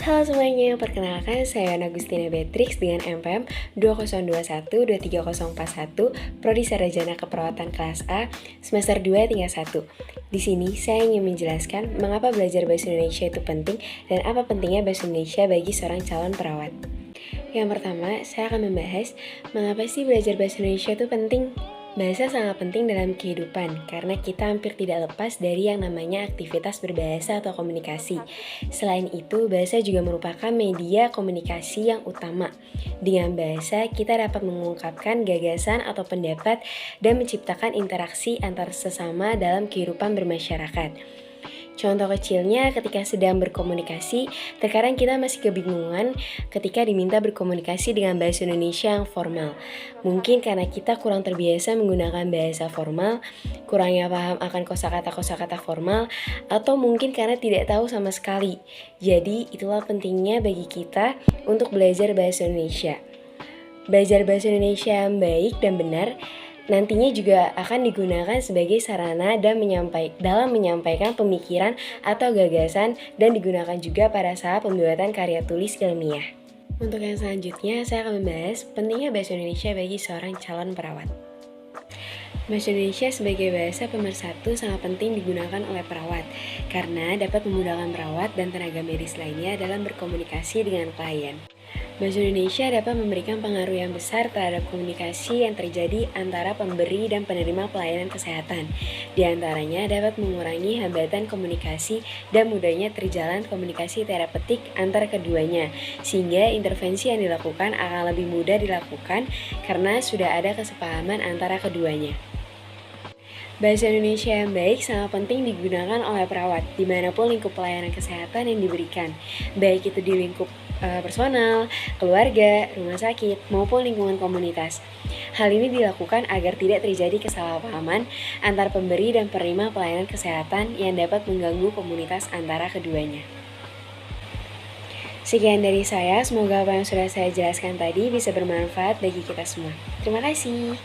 Halo semuanya, perkenalkan saya Agustina Beatrix dengan MPM 2021-23041, Prodi Sarjana Keperawatan kelas A, semester 2 tingkat 1. Di sini saya ingin menjelaskan mengapa belajar bahasa Indonesia itu penting dan apa pentingnya bahasa Indonesia bagi seorang calon perawat. Yang pertama, saya akan membahas mengapa sih belajar bahasa Indonesia itu penting. Bahasa sangat penting dalam kehidupan karena kita hampir tidak lepas dari yang namanya aktivitas berbahasa atau komunikasi. Selain itu, bahasa juga merupakan media komunikasi yang utama. Dengan bahasa, kita dapat mengungkapkan gagasan atau pendapat dan menciptakan interaksi antar sesama dalam kehidupan bermasyarakat. Contoh kecilnya ketika sedang berkomunikasi, terkadang kita masih kebingungan ketika diminta berkomunikasi dengan bahasa Indonesia yang formal. Mungkin karena kita kurang terbiasa menggunakan bahasa formal, kurangnya paham akan kosakata-kosakata formal, atau mungkin karena tidak tahu sama sekali. Jadi, itulah pentingnya bagi kita untuk belajar bahasa Indonesia. Belajar bahasa Indonesia yang baik dan benar nantinya juga akan digunakan sebagai sarana dalam menyampaikan pemikiran atau gagasan dan digunakan juga pada saat pembuatan karya tulis ilmiah. Untuk yang selanjutnya, saya akan membahas pentingnya bahasa Indonesia bagi seorang calon perawat. Bahasa Indonesia sebagai bahasa pemersatu sangat penting digunakan oleh perawat karena dapat memudahkan perawat dan tenaga medis lainnya dalam berkomunikasi dengan klien. Bahasa Indonesia dapat memberikan pengaruh yang besar terhadap komunikasi yang terjadi antara pemberi dan penerima pelayanan kesehatan. Di antaranya dapat mengurangi hambatan komunikasi dan mudahnya terjalan komunikasi terapeutik antara keduanya, sehingga intervensi yang dilakukan akan lebih mudah dilakukan karena sudah ada kesepahaman antara keduanya. Bahasa Indonesia yang baik sangat penting digunakan oleh perawat dimanapun lingkup pelayanan kesehatan yang diberikan, baik itu di lingkup personal, keluarga, rumah sakit, maupun lingkungan komunitas. Hal ini dilakukan agar tidak terjadi kesalahpahaman antar pemberi dan penerima pelayanan kesehatan yang dapat mengganggu komunitas antara keduanya. Sekian dari saya, semoga apa yang sudah saya jelaskan tadi bisa bermanfaat bagi kita semua. Terima kasih.